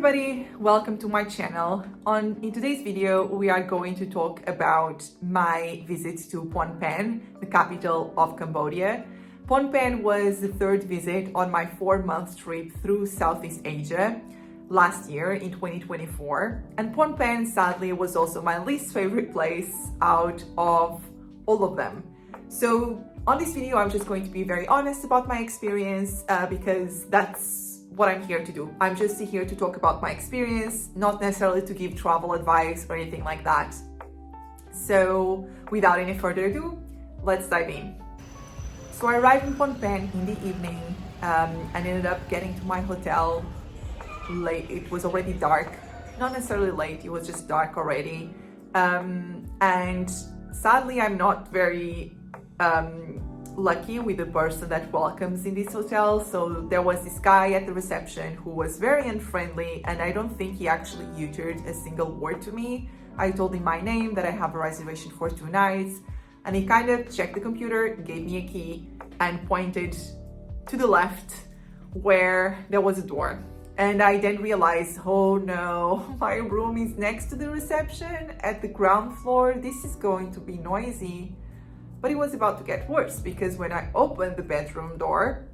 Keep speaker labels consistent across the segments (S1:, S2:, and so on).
S1: everybody, welcome to my channel. In today's video, we are going to talk about my visit to Phnom Penh, the capital of Cambodia. Phnom Penh was the third visit on my 4-month trip through Southeast Asia last year in 2024. And Phnom Penh, sadly, was also my least favorite place out of all of them. So on this video, I'm just going to be very honest about my experience because that's what I'm here to do. I'm just here to talk about my experience, not necessarily to give travel advice or anything like that. So without any further ado, let's dive in. So I arrived in Phnom Penh in the evening and ended up getting to my hotel late. It was already dark, not necessarily late, it was just dark already. And sadly, I'm not very lucky with the person that welcomes in this hotel. So there was this guy at the reception who was very unfriendly, and I don't think he actually uttered a single word to me. I told him my name, that I have a reservation for 2 nights, and he kind of checked the computer, gave me a key, and pointed to the left where there was a door. And I then realized, oh no, my room is next to the reception at the ground floor. This is going to be noisy. But it was about to get worse, because when I opened the bedroom door,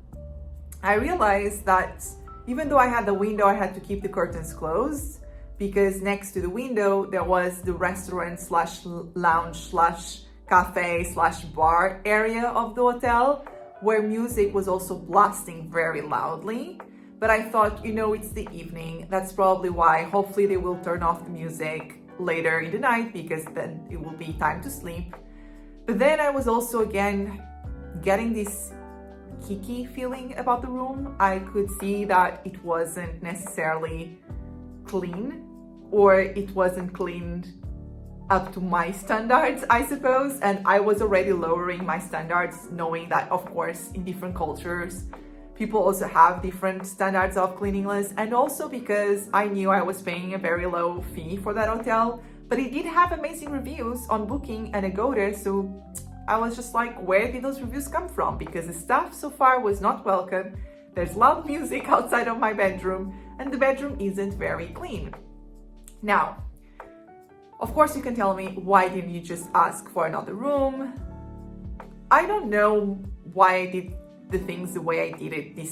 S1: I realized that even though I had the window, I had to keep the curtains closed, because next to the window, there was the restaurant slash lounge slash cafe slash bar area of the hotel, where music was also blasting very loudly. But I thought, it's the evening. That's probably why. Hopefully they will turn off the music later in the night, because then it will be time to sleep. But then I was also again getting this kicky feeling about the room. I could see that it wasn't necessarily clean, or it wasn't cleaned up to my standards, I suppose. And I was already lowering my standards, knowing that, of course, in different cultures, people also have different standards of cleanliness. And also because I knew I was paying a very low fee for that hotel. But it did have amazing reviews on Booking and Agoda, so I was just like, where did those reviews come from? Because the staff so far was not welcome. There's loud music outside of my bedroom, and the bedroom isn't very clean. Now, of course you can tell me, why didn't you just ask for another room? I don't know why I did the things the way I did it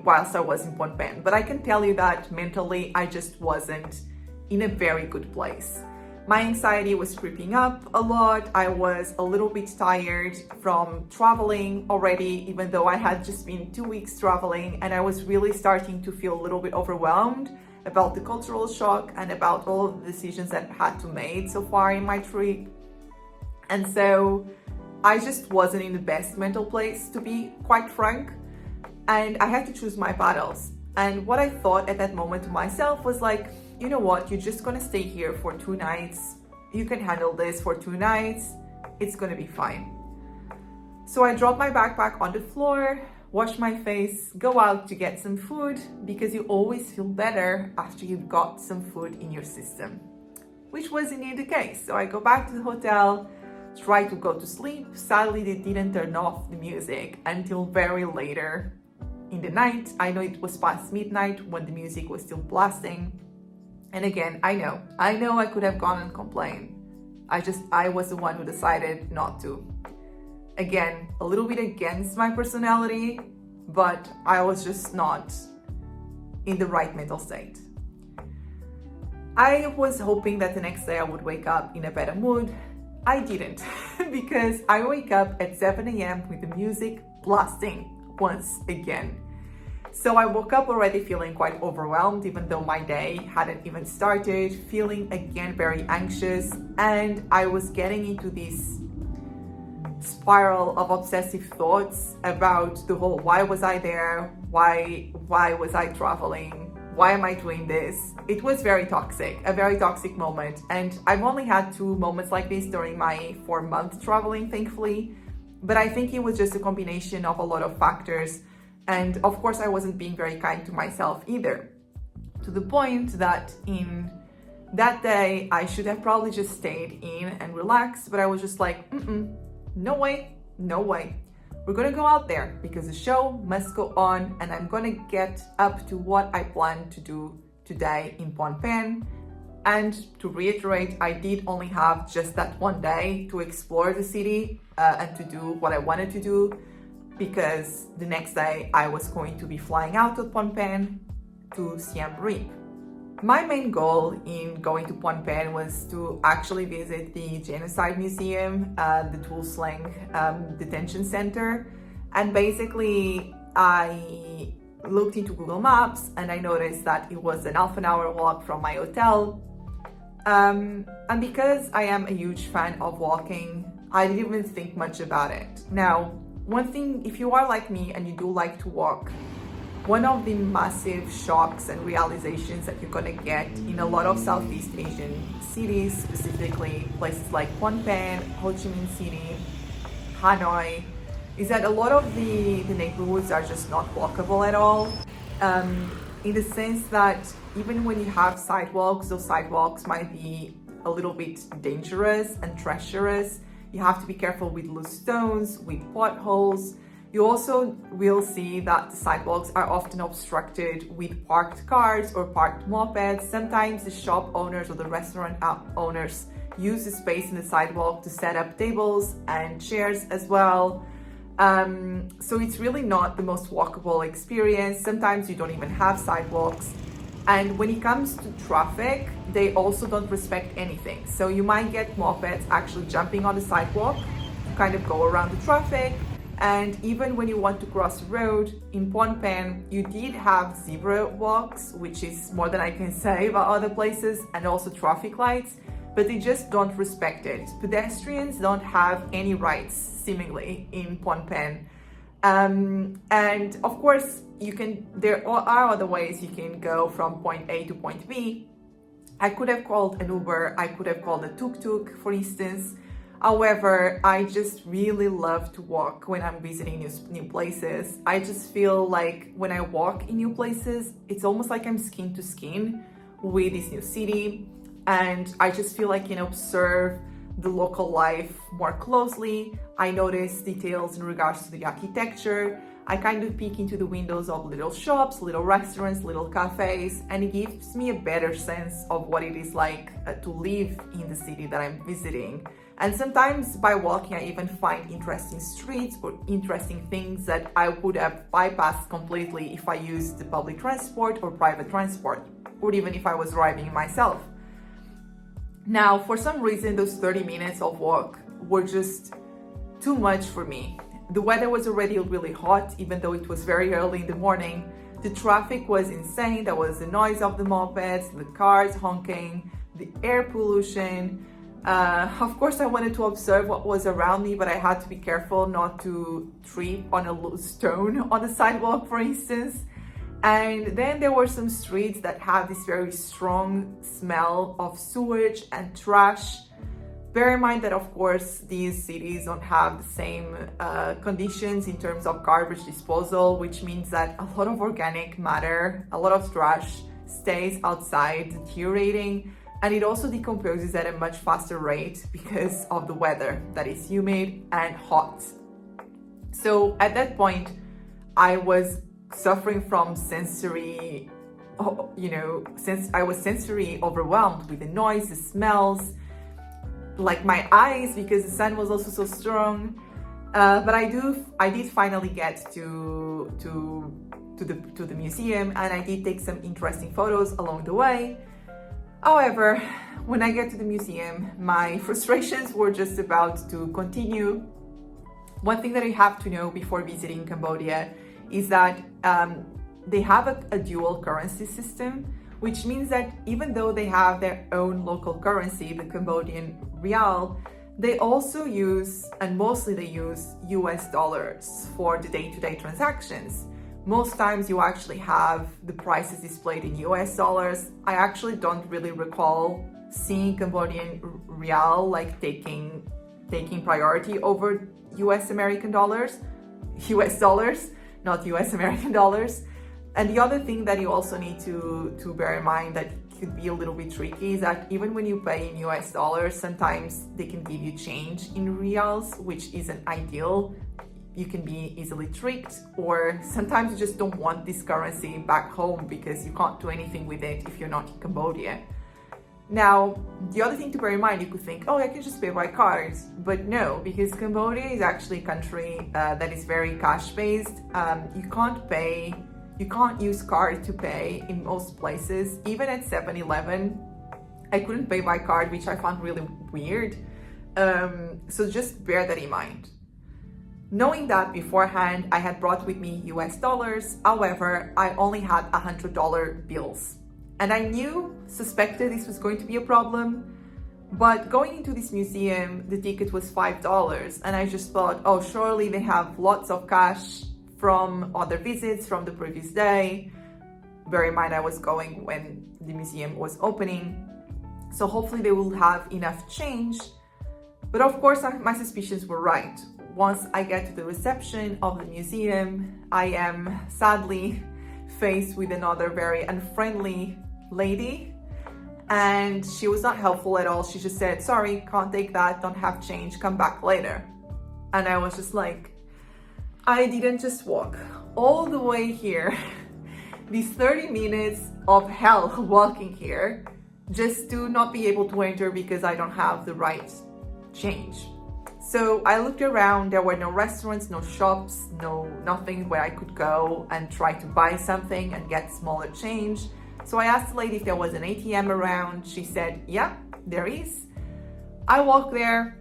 S1: whilst I was in Phnom Penh, but I can tell you that mentally I just wasn't in a very good place. My anxiety was creeping up a lot. I was a little bit tired from traveling already, even though I had just been 2 weeks traveling, and I was really starting to feel a little bit overwhelmed about the cultural shock and about all of the decisions that I had to make so far in my trip. And so I just wasn't in the best mental place, to be quite frank, and I had to choose my battles. And what I thought at that moment to myself was like, you know what, you're just gonna stay here for 2 nights. You can handle this for 2 nights. It's gonna be fine. So I dropped my backpack on the floor, washed my face, go out to get some food, because you always feel better after you've got some food in your system, which was indeed the case. So I go back to the hotel, try to go to sleep. Sadly, they didn't turn off the music until very later in the night. I know it was past midnight when the music was still blasting. And again, I know I could have gone and complained. I was the one who decided not to. Again, a little bit against my personality, but I was just not in the right mental state. I was hoping that the next day I would wake up in a better mood. I didn't, because I wake up at 7 a.m. with the music blasting once again. So I woke up already feeling quite overwhelmed, even though my day hadn't even started, feeling again very anxious, and I was getting into this spiral of obsessive thoughts about the whole, why was I there? Why was I traveling? Why am I doing this? It was very toxic, a very toxic moment. And I've only had 2 moments like this during my 4-month traveling, thankfully. But I think it was just a combination of a lot of factors. And of course, I wasn't being very kind to myself either, to the point that in that day, I should have probably just stayed in and relaxed, but I was just like, no way. We're gonna go out there because the show must go on, and I'm gonna get up to what I plan to do today in Phnom Penh. And to reiterate, I did only have just that one day to explore the city and to do what I wanted to do, because the next day I was going to be flying out to Phnom Penh to Siem Reap. My main goal in going to Phnom Penh was to actually visit the Genocide Museum, the Tuol Sleng Detention Center, and basically I looked into Google Maps and I noticed that it was an half an hour walk from my hotel. And because I am a huge fan of walking, I didn't even think much about it. Now, one thing, if you are like me and you do like to walk, one of the massive shocks and realizations that you're gonna get in a lot of Southeast Asian cities, specifically places like Phnom Penh, Ho Chi Minh City, Hanoi, is that a lot of the neighborhoods are just not walkable at all. In the sense that even when you have sidewalks, those sidewalks might be a little bit dangerous and treacherous. You have to be careful with loose stones, with potholes. You also will see that the sidewalks are often obstructed with parked cars or parked mopeds. Sometimes the shop owners or the restaurant owners use the space in the sidewalk to set up tables and chairs as well. So it's really not the most walkable experience. Sometimes you don't even have sidewalks. And when it comes to traffic, they also don't respect anything. So you might get mopeds actually jumping on the sidewalk to kind of go around the traffic. And even when you want to cross the road in Phnom Penh, you did have zebra walks, which is more than I can say about other places, and also traffic lights, but they just don't respect it. Pedestrians don't have any rights, seemingly, in Phnom Penh. And of course, there are other ways you can go from point A to point B. I could have called an Uber, I could have called a tuk-tuk, for instance. However, I just really love to walk when I'm visiting new places. I just feel like when I walk in new places, it's almost like I'm skin to skin with this new city. And I just feel like I can observe the local life more closely. I notice details in regards to the architecture. I kind of peek into the windows of little shops, little restaurants, little cafes, and it gives me a better sense of what it is like to live in the city that I'm visiting. And sometimes by walking, I even find interesting streets or interesting things that I would have bypassed completely if I used the public transport or private transport, or even if I was driving myself. Now, for some reason, those 30 minutes of walk were just too much for me. The weather was already really hot, even though it was very early in the morning. The traffic was insane. There was the noise of the mopeds, the cars honking, the air pollution. Of course, I wanted to observe what was around me, but I had to be careful not to trip on a loose stone on the sidewalk, for instance. And then there were some streets that have this very strong smell of sewage and trash. Bear in mind that, of course, these cities don't have the same conditions in terms of garbage disposal, which means that a lot of organic matter, a lot of trash stays outside, deteriorating, and it also decomposes at a much faster rate because of the weather that is humid and hot. So at that point, I was suffering from sensory, since I was sensory overwhelmed with the noise, the smells, like my eyes, because the sun was also so strong. But I did finally get to the museum, and I did take some interesting photos along the way. However, when I get to the museum, my frustrations were just about to continue. One thing that I have to know before visiting Cambodia is that they have a dual currency system, which means that even though they have their own local currency, the Cambodian real, they also use, and mostly they use, US dollars for the day-to-day transactions. Most times you actually have the prices displayed in US dollars. I actually don't really recall seeing Cambodian real like taking priority over US dollars, not US American dollars. And the other thing that you also need to bear in mind that could be a little bit tricky is that even when you pay in US dollars, sometimes they can give you change in reals, which isn't ideal. you can be easily tricked, or sometimes you just don't want this currency back home because you can't do anything with it if you're not in Cambodia. Now, the other thing to bear in mind, you could think, oh, I can just pay by card, but no, because Cambodia is actually a country that is very cash-based. You can't use card to pay in most places. Even at 7-Eleven, I couldn't pay by card, which I found really weird. So just bear that in mind. Knowing that beforehand, I had brought with me US dollars. However, I only had $100 bills. And I suspected this was going to be a problem. But going into this museum, the ticket was $5. And I just thought, oh, surely they have lots of cash from other visits from the previous day. Bear in mind, I was going when the museum was opening. So hopefully they will have enough change. But of course, my suspicions were right. Once I get to the reception of the museum, I am sadly faced with another very unfriendly lady. And she was not helpful at all. She just said, sorry, can't take that, don't have change, come back later. And I was just like, I didn't just walk all the way here, these 30 minutes of hell walking here, just to not be able to enter because I don't have the right change. So I looked around, there were no restaurants, no shops, nothing where I could go and try to buy something and get smaller change. So I asked the lady if there was an ATM around. She said, yeah, there is. I walked there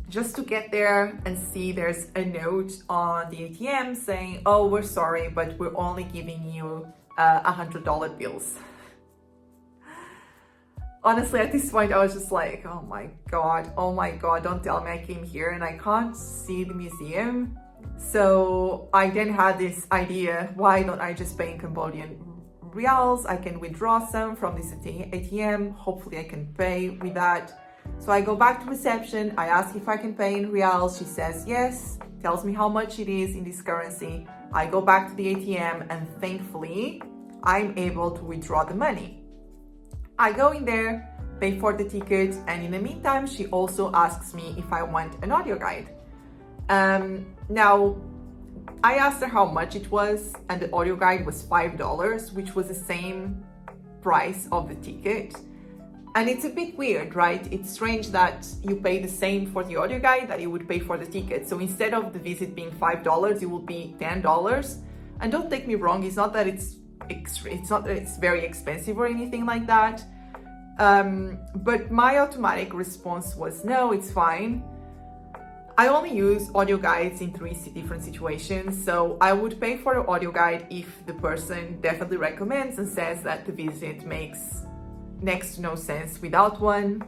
S1: just to get there and see there's a note on the ATM saying, oh, we're sorry, but we're only giving you $100 bills. Honestly, at this point, I was just like, oh my God, don't tell me I came here and I can't see the museum. So I then had this idea, why don't I just pay in Cambodian reals? I can withdraw some from this ATM. Hopefully I can pay with that. So I go back to reception. I ask if I can pay in reals. She says yes, tells me how much it is in this currency. I go back to the ATM and thankfully I'm able to withdraw the money. I go in there, pay for the ticket, and in the meantime, she also asks me if I want an audio guide. Now, I asked her how much it was, and the audio guide was $5, which was the same price of the ticket. And it's a bit weird, right? It's strange that you pay the same for the audio guide that you would pay for the ticket. So instead of the visit being $5, it will be $10. And don't take me wrong, it's not that it's very expensive or anything like that. But my automatic response was, no, it's fine. I only use audio guides in 3 different situations. So I would pay for the audio guide if the person definitely recommends and says that the visit makes next to no sense without one.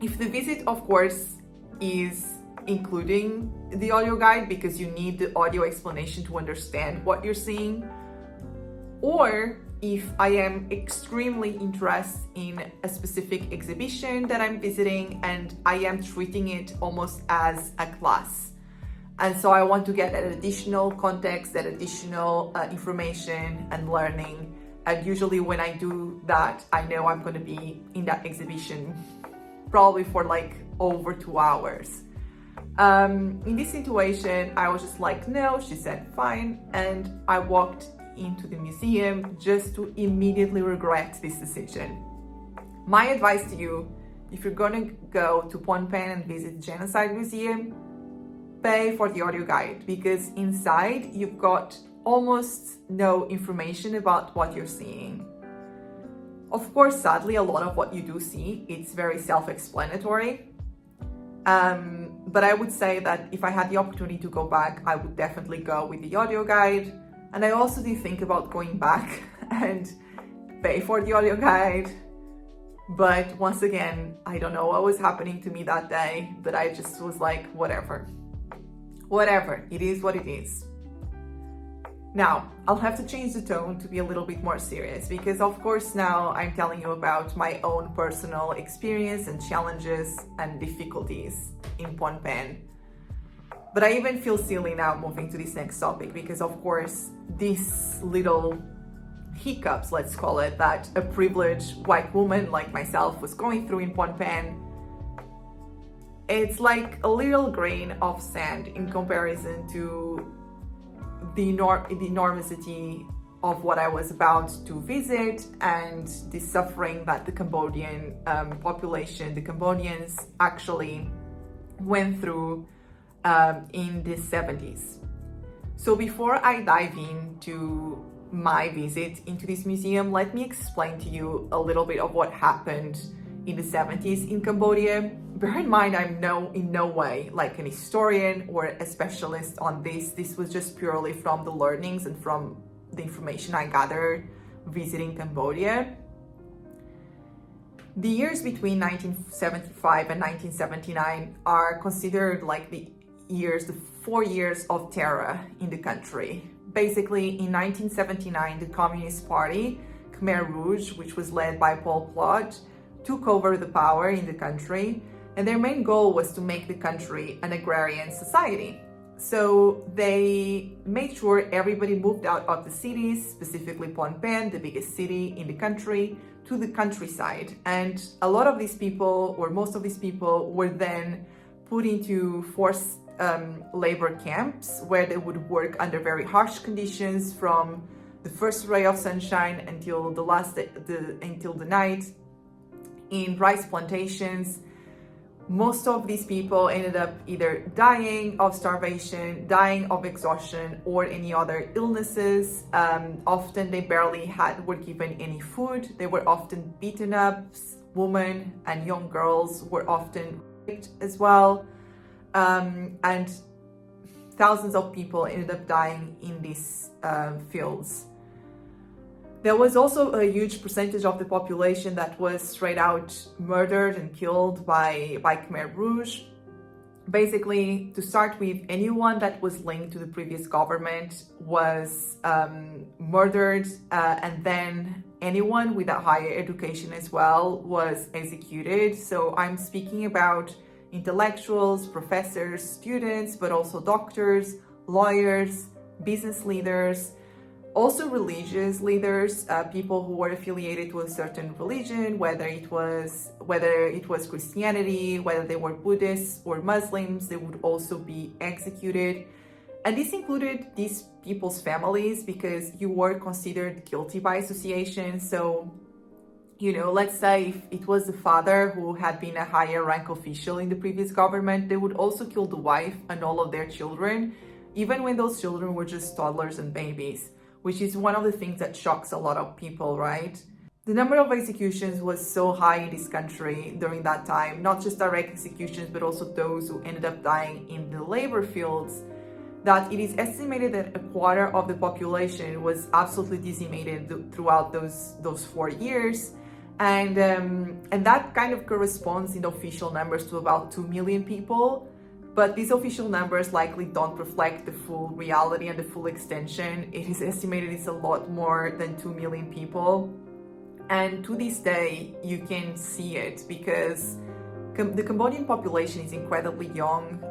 S1: If the visit, of course, is including the audio guide because you need the audio explanation to understand what you're seeing, or if I am extremely interested in a specific exhibition that I'm visiting and I am treating it almost as a class. And so I want to get that additional context, that additional information and learning. And usually when I do that, I know I'm going to be in that exhibition probably for like over 2 hours. In this situation, I was just like, no, she said fine. And I walked into the museum just to immediately regret this decision. My advice to you, if you're going to go to Phnom Penh and visit the Genocide Museum, pay for the audio guide, because inside you've got almost no information about what you're seeing. Of course, sadly, a lot of what you do see, it's very self-explanatory. But I would say that if I had the opportunity to go back, I would definitely go with the audio guide. And I also did think about going back and pay for the audio guide. But once again, I don't know what was happening to me that day, but I just was like, whatever, it is what it is. Now, I'll have to change the tone to be a little bit more serious, because of course now I'm telling you about my own personal experience and challenges and difficulties in Phnom Penh. But I even feel silly now moving to this next topic, because of course these little hiccups, let's call it, that a privileged white woman like myself was going through in Phnom Penh, It's like a little grain of sand in comparison to the enormity of what I was about to visit and the suffering that the Cambodian population, the Cambodians actually went through in the 70s. So before I dive into my visit into this museum, let me explain to you a little bit of what happened in the 70s in Cambodia. Bear in mind, I'm in no way like an historian or a specialist on this. This was just purely from the learnings and from the information I gathered visiting Cambodia. The years between 1975 and 1979 are considered like the 4 years of terror in the country. Basically, in 1979, the Communist Party, Khmer Rouge, which was led by Pol Pot, took over the power in the country, and their main goal was to make the country an agrarian society. So they made sure everybody moved out of the cities, specifically Phnom Penh, the biggest city in the country, to the countryside. And a lot of these people, or most of these people, were then put into forced labor camps where they would work under very harsh conditions from the first ray of sunshine until until the night in rice plantations. Most of these people ended up either dying of starvation, dying of exhaustion, or any other illnesses. Often they barely were given any food. They were often beaten up. Women and young girls were often raped as well. And thousands of people ended up dying in these fields. There was also a huge percentage of the population that was straight out murdered and killed by Khmer Rouge. Basically, to start with, anyone that was linked to the previous government was murdered, and then anyone with a higher education as well was executed. So I'm speaking about intellectuals, professors, students, but also doctors, lawyers, business leaders, also religious leaders, people who were affiliated to a certain religion, whether it was Christianity, whether they were Buddhists or Muslims, they would also be executed. And this included these people's families because you were considered guilty by association. So, let's say if it was the father who had been a higher rank official in the previous government, they would also kill the wife and all of their children, even when those children were just toddlers and babies, which is one of the things that shocks a lot of people, right? The number of executions was so high in this country during that time, not just direct executions, but also those who ended up dying in the labor fields, that it is estimated that a quarter of the population was absolutely decimated throughout those 4 years. And that kind of corresponds in official numbers to about 2 million people. But these official numbers likely don't reflect the full reality and the full extension. It is estimated it's a lot more than 2 million people. And to this day, you can see it because the Cambodian population is incredibly young.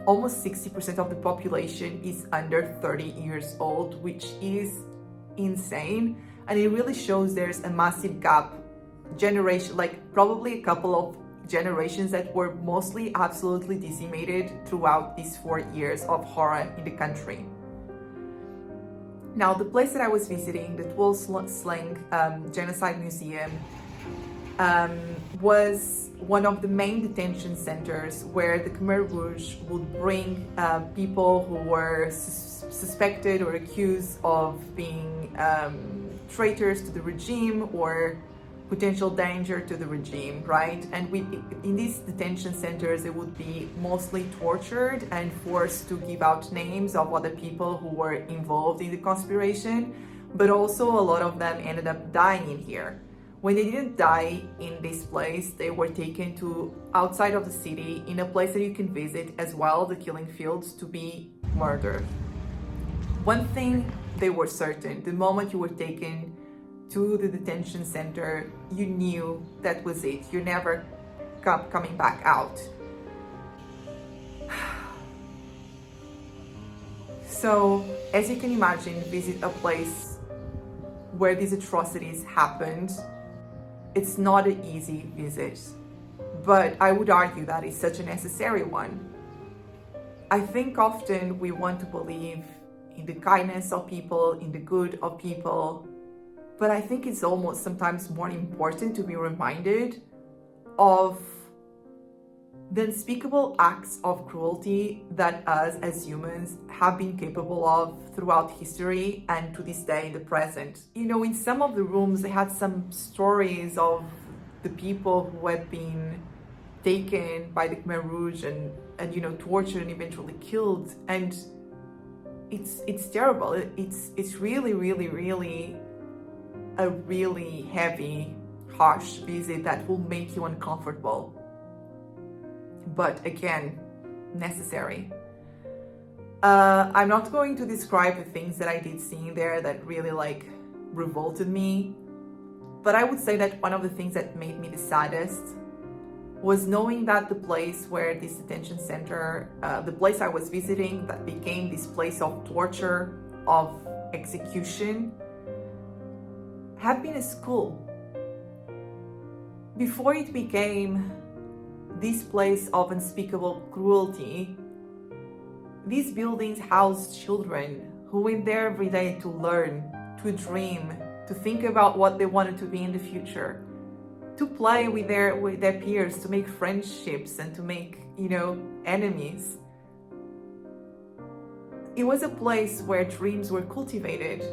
S1: Almost 60% of the population is under 30 years old, which is insane. And it really shows there's a massive gap, probably a couple of generations that were mostly absolutely decimated throughout these 4 years of horror in the country. Now, the place that I was visiting, the Tuol Sleng Genocide Museum, was one of the main detention centers where the Khmer Rouge would bring people who were suspected or accused of being traitors to the regime or potential danger to the regime, right? And in these detention centers, they would be mostly tortured and forced to give out names of other people who were involved in the conspiration, but also a lot of them ended up dying in here. When they didn't die in this place, they were taken to outside of the city in a place that you can visit as well, the killing fields, to be murdered. One thing they were certain, the moment you were taken to the detention center, you knew that was it. You're never coming back out. So, as you can imagine, visit a place where these atrocities happened. It's not an easy visit. but I would argue that it's such a necessary one. I think often we want to believe in the kindness of people, in the good of people, but I think it's almost sometimes more important to be reminded of the unspeakable acts of cruelty that us as humans have been capable of throughout history and to this day in the present. You know, in some of the rooms they had some stories of the people who had been taken by the Khmer Rouge and you know, tortured and eventually killed, and it's terrible. It's really a really heavy, harsh visit that will make you uncomfortable, but again, necessary. I'm not going to describe the things that I did see there that really like revolted me, but I would say that one of the things that made me the saddest was knowing that the place where this detention center, the place I was visiting that became this place of torture, of execution, had been a school. Before it became this place of unspeakable cruelty, these buildings housed children who went there every day to learn, to dream, to think about what they wanted to be in the future, to play with their peers, to make friendships and to make, you know, enemies. It was a place where dreams were cultivated,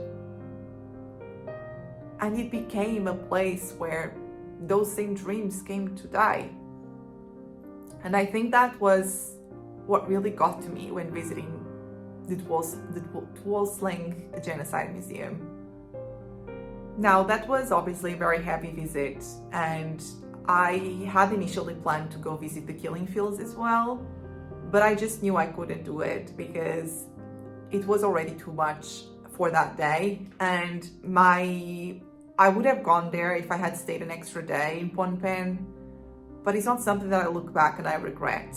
S1: and it became a place where those same dreams came to die. And I think that was what really got to me when visiting the Tuol Sleng Genocide Museum. Now, that was obviously a very heavy visit, and I had initially planned to go visit the killing fields as well, but I just knew I couldn't do it because it was already too much for that day, and I would have gone there if I had stayed an extra day in Phnom Penh, but it's not something that I look back and I regret.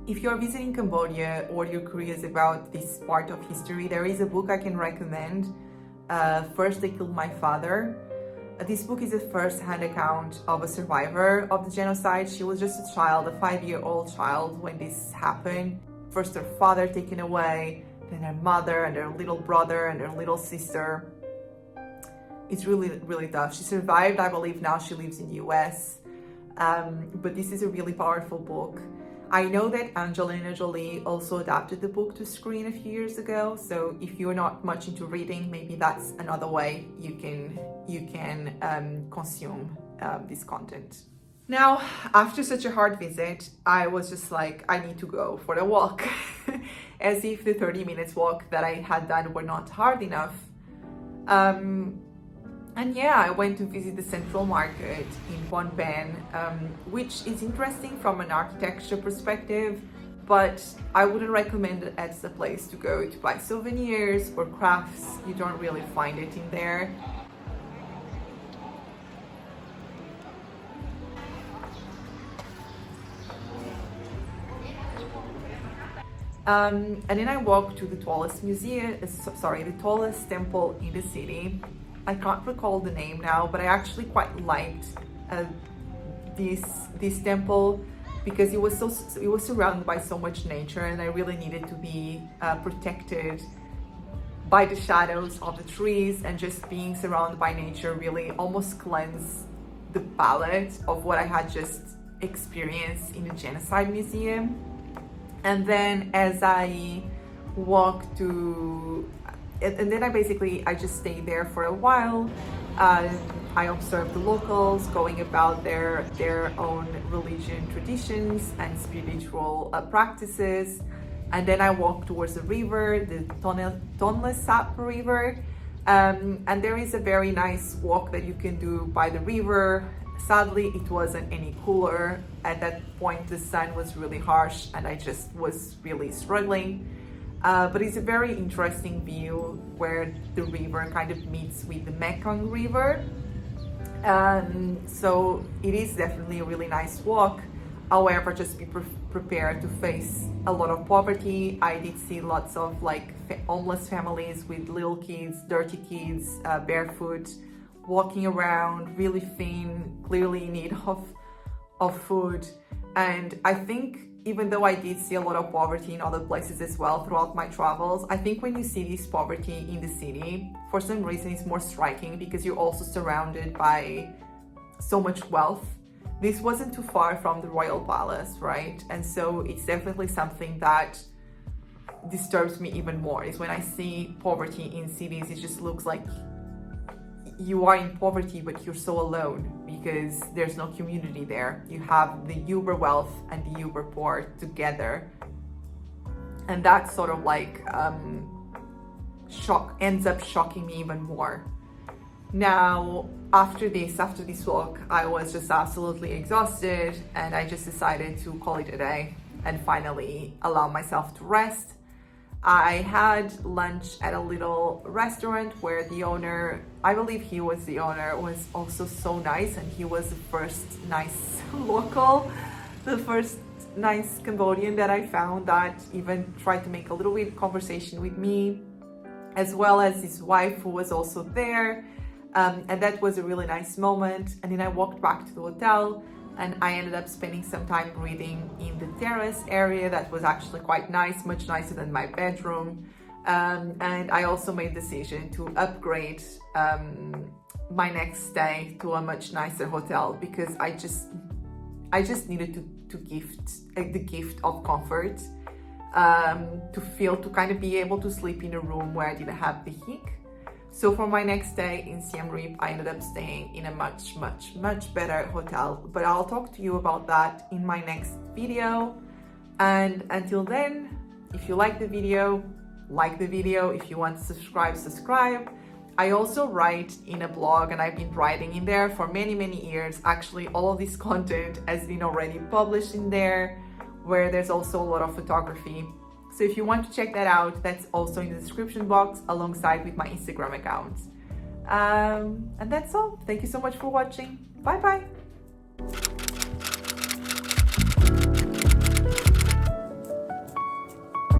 S1: If you're visiting Cambodia or you're curious about this part of history, there is a book I can recommend. First They Killed My Father. This book is a first-hand account of a survivor of the genocide. She was just a child, a 5-year-old child when this happened. First her father taken away, then her mother and her little brother and her little sister. It's really tough. She survived. I believe now she lives in the US. But this is a really powerful book. I know that Angelina Jolie also adapted the book to screen a few years ago, so if you're not much into reading, maybe that's another way you can consume this content. Now, after such a hard visit, I was just like, I need to go for a walk, as if the 30 minutes walk that I had done were not hard enough. And yeah, I went to visit the Central Market in Phnom Penh, which is interesting from an architecture perspective, but I wouldn't recommend it as a place to go to buy souvenirs or crafts. You don't really find it in there. And then I walked to the tallest the tallest temple in the city. I can't recall the name now, but I actually quite liked this temple because it was surrounded by so much nature, and I really needed to be protected by the shadows of the trees, and just being surrounded by nature really almost cleansed the palette of what I had just experienced in the Genocide Museum. And then as I walked to and then I just stayed there for a while. I observed the locals going about their own religion traditions and spiritual practices. And then I walked towards the river, the Tuol Sleng River. And there is a very nice walk that you can do by the river. Sadly, it wasn't any cooler. At that point, the sun was really harsh and I just was really struggling. But it's a very interesting view where the river kind of meets with the Mekong River. So it is definitely a really nice walk. However, just be prepared to face a lot of poverty. I did see lots of homeless families with little kids, dirty kids, barefoot, walking around, really thin, clearly in need of food. And I think even though I did see a lot of poverty in other places as well throughout my travels, I think when you see this poverty in the city, for some reason it's more striking because you're also surrounded by so much wealth. This wasn't too far from the royal palace, right? And so it's definitely something that disturbs me even more, is when I see poverty in cities. It just looks like you are in poverty, but you're so alone because there's no community there. You have the uber wealth and the uber poor together, and that sort of like ends up shocking me even more. Now, after this walk, I was just absolutely exhausted, and I just decided to call it a day and finally allow myself to rest. I had lunch at a little restaurant where the owner, I believe he was the owner, was also so nice, and he was the first nice local, the first nice Cambodian that I found that even tried to make a little bit of conversation with me, as well as his wife, who was also there. And that was a really nice moment. And then I walked back to the hotel, and I ended up spending some time reading in the terrace area. That was actually quite nice, much nicer than my bedroom. And I also made the decision to upgrade my next stay to a much nicer hotel, because I just needed to gift the gift of comfort, to kind of be able to sleep in a room where I didn't have the heat. So for my next stay in Siem Reap, I ended up staying in a much better hotel. But I'll talk to you about that in my next video. And until then, if you like the video, like the video. If you want to subscribe. I also write in a blog, and I've been writing in there for many years. Actually, all of this content has been already published in there, where there's also a lot of photography. So if you want to check that out, that's also in the description box alongside with my Instagram account. And that's all. Thank you so much for watching. Bye bye.